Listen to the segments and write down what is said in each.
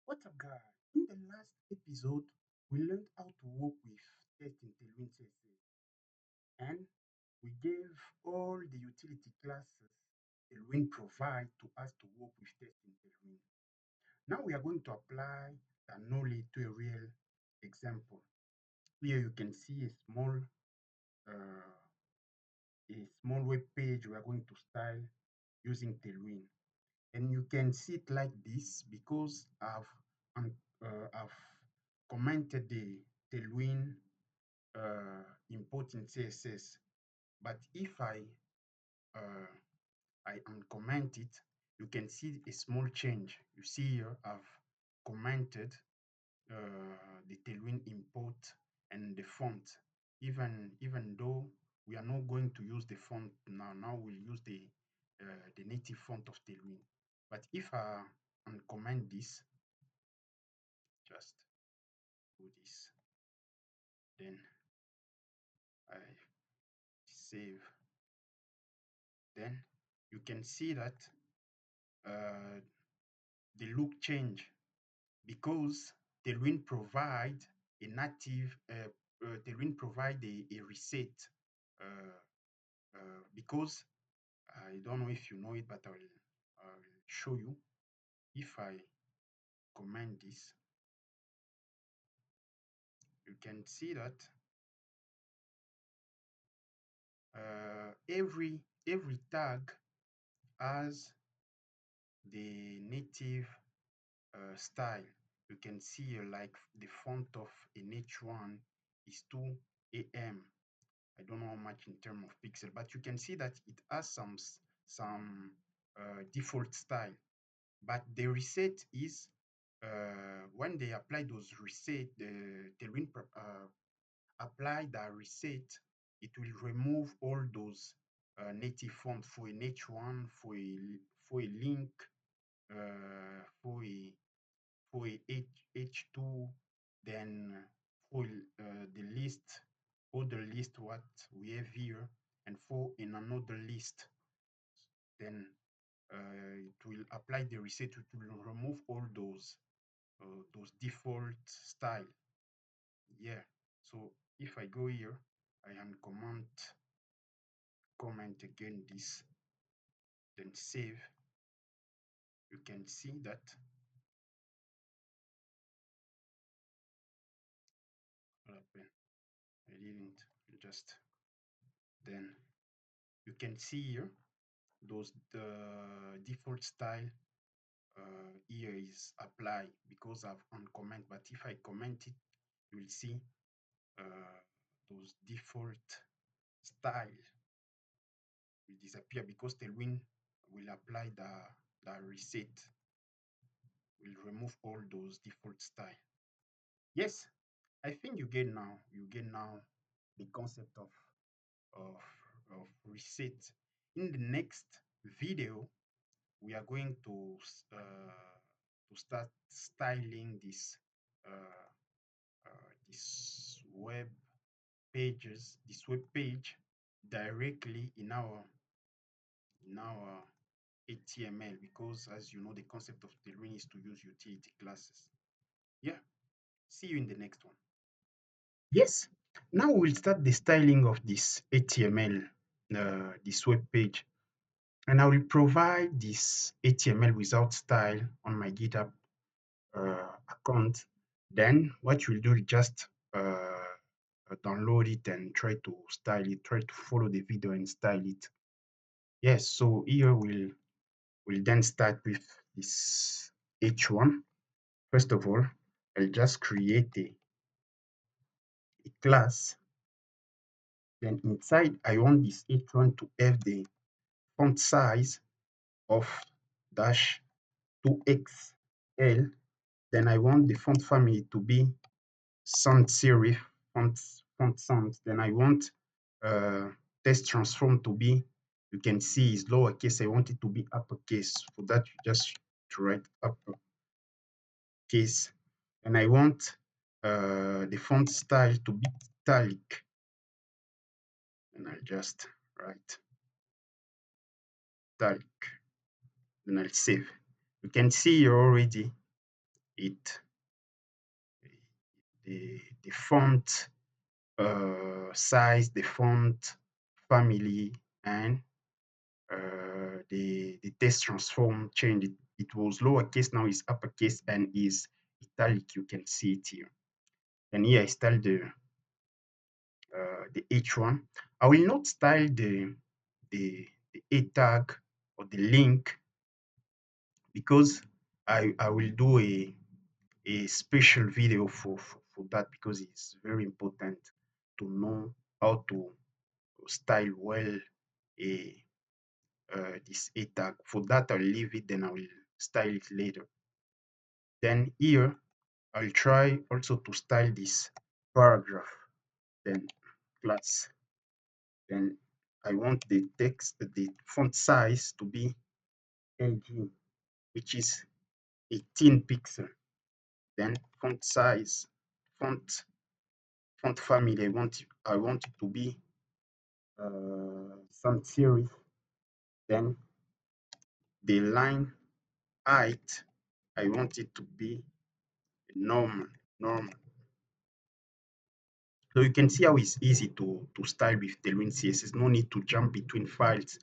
What's up, guys? In the last episode, we learned how to work with text in Tailwind CSS, and we gave all the utility classes Tailwind provide to us to work with text in Tailwind. Now we are going to apply the knowledge to a real example. Here you can see uh, a small web page we are going to style using Tailwind. And you can see it like this because I've commented the Tailwind import in CSS. But if uh, I uncomment it, you can see a small change. You see here I've commented the Tailwind import and the font. Even though we are not going to use the font now, we'll use the native font of Tailwind. But if I uncomment this, just do this, then I save, then you can see that uh, the look change because Tailwind provide a native Tailwind provide a reset because I don't know if you know it, but I'll show you. If I comment this, you can see that every tag has the native style. You can see like the font of an H1 is 2 AM. I don't know how much in terms of pixel, but you can see that it has some default style. But the reset is when they apply those reset, the Tailwind apply that reset, it will remove all those native font for an H1, for a link, for a H2, then for the list, all the list what we have here, and for in another list, then it will apply the reset. It will remove all those default style. Yeah. So if I go here, I can comment again this, then save. You can see that what happened. I didn't just, then you can see here those the default style here is applied because I've uncomment. But if I comment it, you will see those default style will disappear because Tailwind will apply the reset, will remove all those default style. Yes, I think you get now the concept of reset. In the next video, we are going to start styling this web page directly in our HTML, because as you know, the concept of Tailwind is to use utility classes. Yeah, see you in the next one. Yes, now we'll start the styling of this HTML, this web page, and I will provide this HTML without style on my GitHub account. Then what you'll do is just download it and try to style it, try to follow the video and style it. Yes, so here we'll then start with this H1. First of all, I'll just create a class. Then inside, I want this H1 to have the font size of dash 2XL. Then I want the font family to be sans serif font sans. Then I want text transform to be, you can see is lowercase. I want it to be uppercase. For that, you just write uppercase. And I want the font style to be italic. And I'll just write italic. Then I'll save. You can see here already it the font size, the font family, and the text transform changed. It was lowercase, now is uppercase and is italic. You can see it here. And here I style the H1. I will not style the A tag or the link because I will do a special video for that because it's very important to know how to style well a this A tag. For that, I'll leave it, then I will style it later. Then here, I'll try also to style this paragraph, then class. Then I want the text, the font size to be LG, which is 18 pixel. Then font size, font family, I want it to be sans serif. Then the line height, I want it to be normal. So you can see how it's easy to style with Tailwind CSS. No need to jump between files.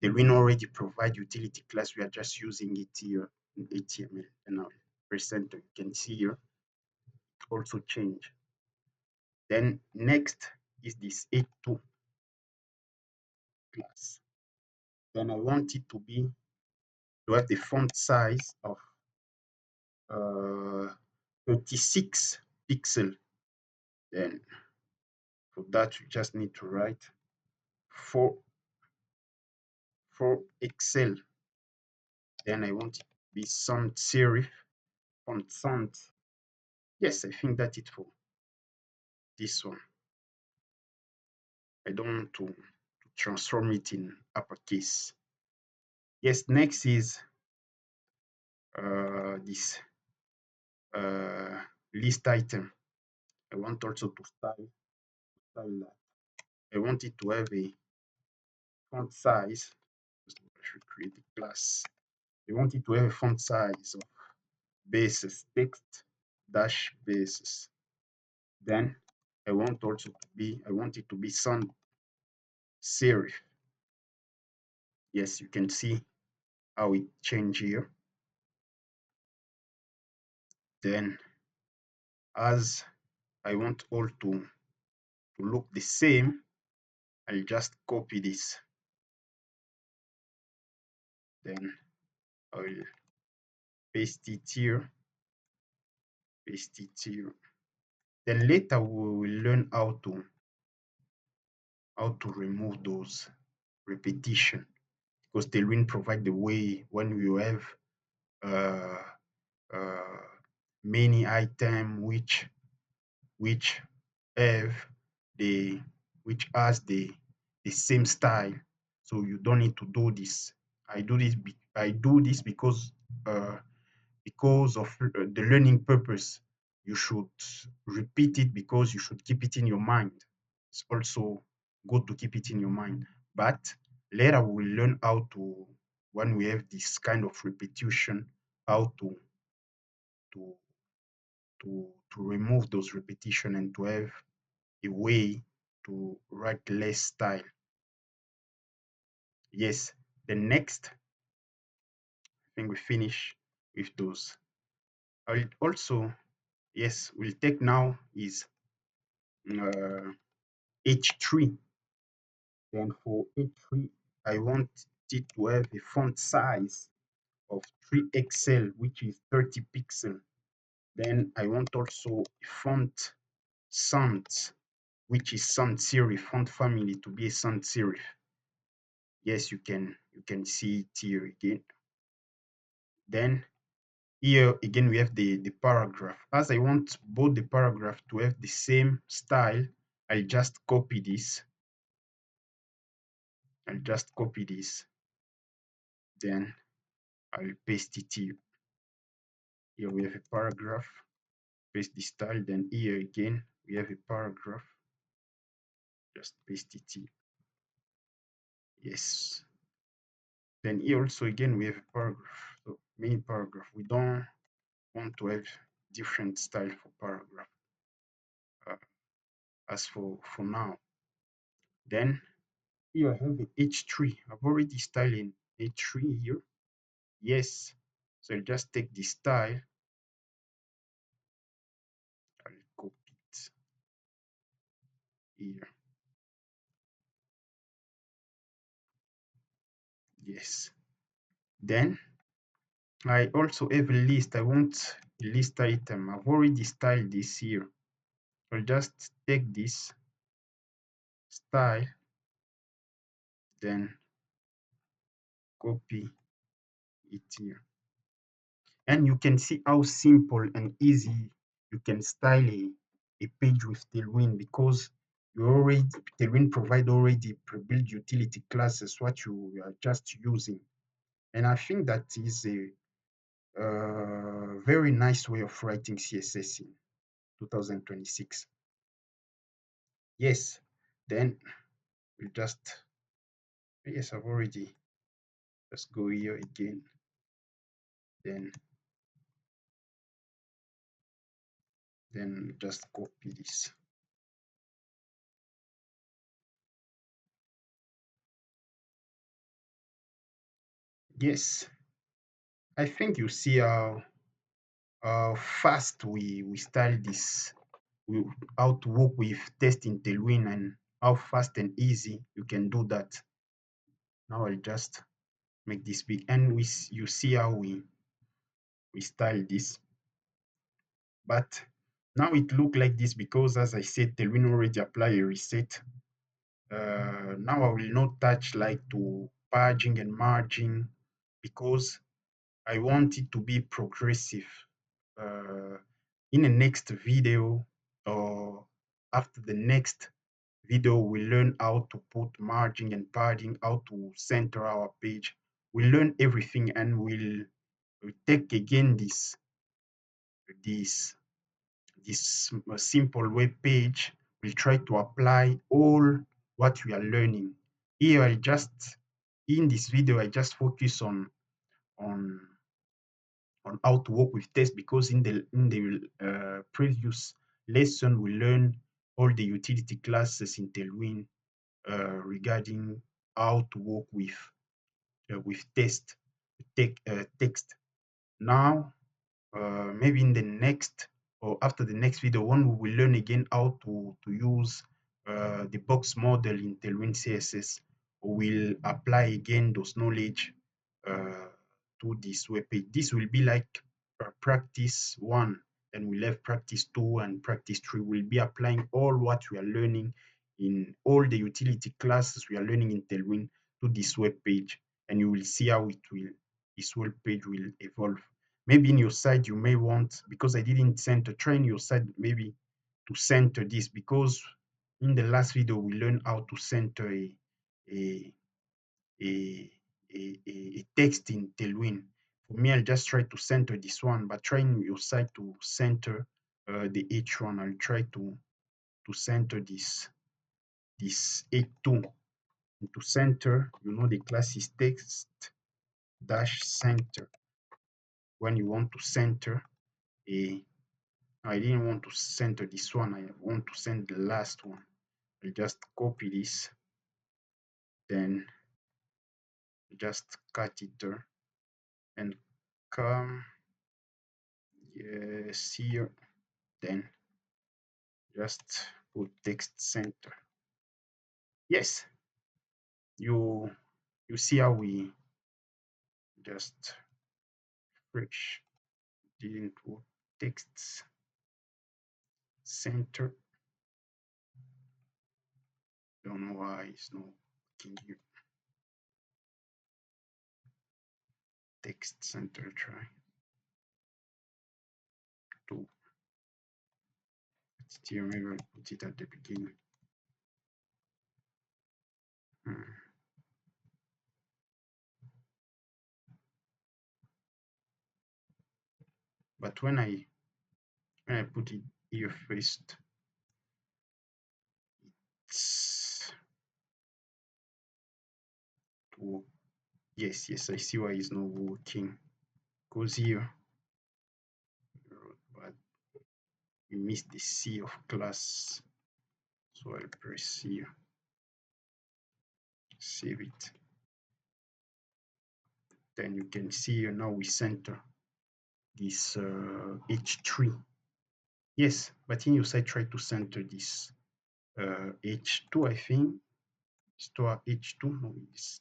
Tailwind already provide utility class. We are just using it here in HTML. And now press enter. You can see here it also change. Then next is this H2 class. Then I want it to have the font size of 36 pixel. Then for that, you just need to write 4 Excel. Then I want it to be sans serif, font sans. Yes, I think that's it for this one. I don't want to transform it in uppercase. Yes, next is this list item. I want also to style that. I want it to have a font size. I should create a class. I want it to have a font size of basis text dash basis. Then I want it to be sans serif. Yes, you can see how it change here. Then as I want all to look the same, I'll just copy this. Then I'll paste it here, Then later we will learn how to remove those repetition because Tailwind provide the way when you have uh, uh, many item which have the which has the same style, so you don't need to do this. I do this because of the learning purpose. You should repeat it because you should keep it in your mind. It's also good to keep it in your mind, but later we will learn how to, when we have this kind of repetition, how to to remove those repetition and to have a way to write less style. Yes, the next thing we finish with those. I'll also, yes, we'll take now is H3. Then for H3, I want it to have a font size of 3XL, which is 30 pixel. Then I want also a font sans, which is sans serif, font family to be a sans serif. Yes, you can see it here again. Then here again we have the paragraph. As I want both the paragraph to have the same style, I'll just copy this. Then I'll paste it here. Here we have a paragraph, paste the style. Then here again we have a paragraph, just paste it here. Yes. Then here also again we have a paragraph. So many paragraph. We don't want to have different style for paragraph uh, as for now. Then here I have a H3. I've already styled in H3 here. Yes. So I'll just take this style. I'll copy it here. Yes. Then I also have a list. I want a list item. I've already styled this here. I'll just take this style, then copy it here. And you can see how simple and easy you can style a page with Tailwind, because you already Tailwind provide already pre-built utility classes what you are just using. And I think that is a very nice way of writing CSS in 2026. Yes, then we just, yes, I've already, let's go here again. Then just copy this. Yes, I think you see how fast we style this, we, how to work with test in Tailwind, and how fast and easy you can do that. Now I'll just make this big, and you see how we style this. But now it look like this because, as I said, Tailwind already apply a reset. Now I will not touch like to paging and margin, because I want it to be progressive. In the next video, or after the next video, we learn how to put margin and padding, how to center our page. We learn everything, and we'll take again this simple web page. We'll try to apply all what we are learning. Here, in this video, I just focus on how to work with tests, because in the previous lesson we learned all the utility classes in Tailwind regarding how to work with text. Now maybe in the next, or after the next video, when we will learn again how to use the box model in Tailwind CSS, we'll apply again those knowledge uh, to this web page. This will be like practice 1, and we'll have practice 2 and practice 3. We'll be applying all what we are learning in all the utility classes we are learning in Tailwind to this web page, and you will see how this web page will evolve. Maybe in your site you may want, because I didn't center, try in your site maybe to center this, because in the last video we learned how to center a, a, a text in Tailwind. For me, I'll just try to center this one, but try in your site to center the H1. I'll try to center this H2. And to center, the class is text dash center. When you want to center a, I didn't want to center this one, I want to send the last one. I'll just copy this, then just cut it there, and come, yes, here, then just put text center. Yes, you see how we just fresh didn't put text center. Don't know why it's not working here. Text center, try to still, maybe I'll put it at the beginning. But when I put it here first, it's to work. Yes, I see why it's not working. Goes here, we missed the C of class. So I'll press here, save it. Then you can see here now we center this H3. Yes, but in your site, try to center this H2, I think. Store H2, no,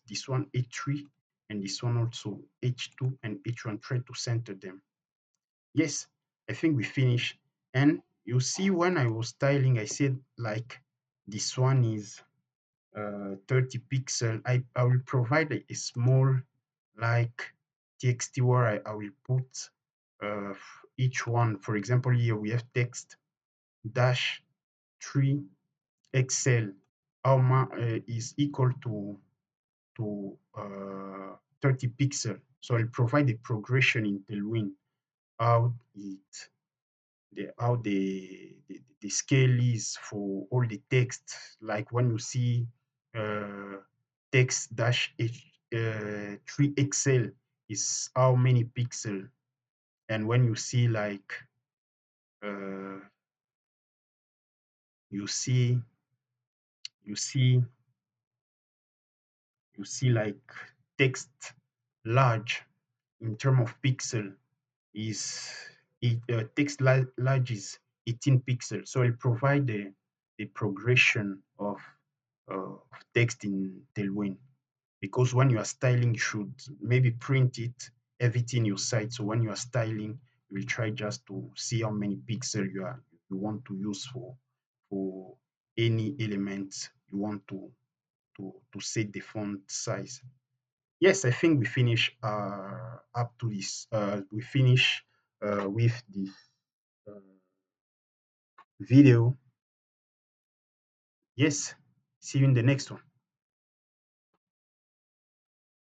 this one H3, and this one also H2 and H1. Try to center them. Yes, I think we finished. And you see, when I was styling, I said like this one is 30 pixel. I will provide a small like TXT where I will put each one. For example, here we have text dash 3 Excel. Is equal to 30 pixel. So I'll provide a progression in Tailwind how it the scale is for all the text. Like when you see text dash 3 Excel is how many pixel, and when you see like uh, you see you see you see like text large in term of pixel is text large is 18 pixels. So it provide the progression of text in Tailwind, because when you are styling, you should maybe print it everything your site. So when you are styling, you will try just to see how many pixels you want to use for any element you want to set the font size. Yes, I think we finish up to this. We finish with this uh, video. Yes, see you in the next one.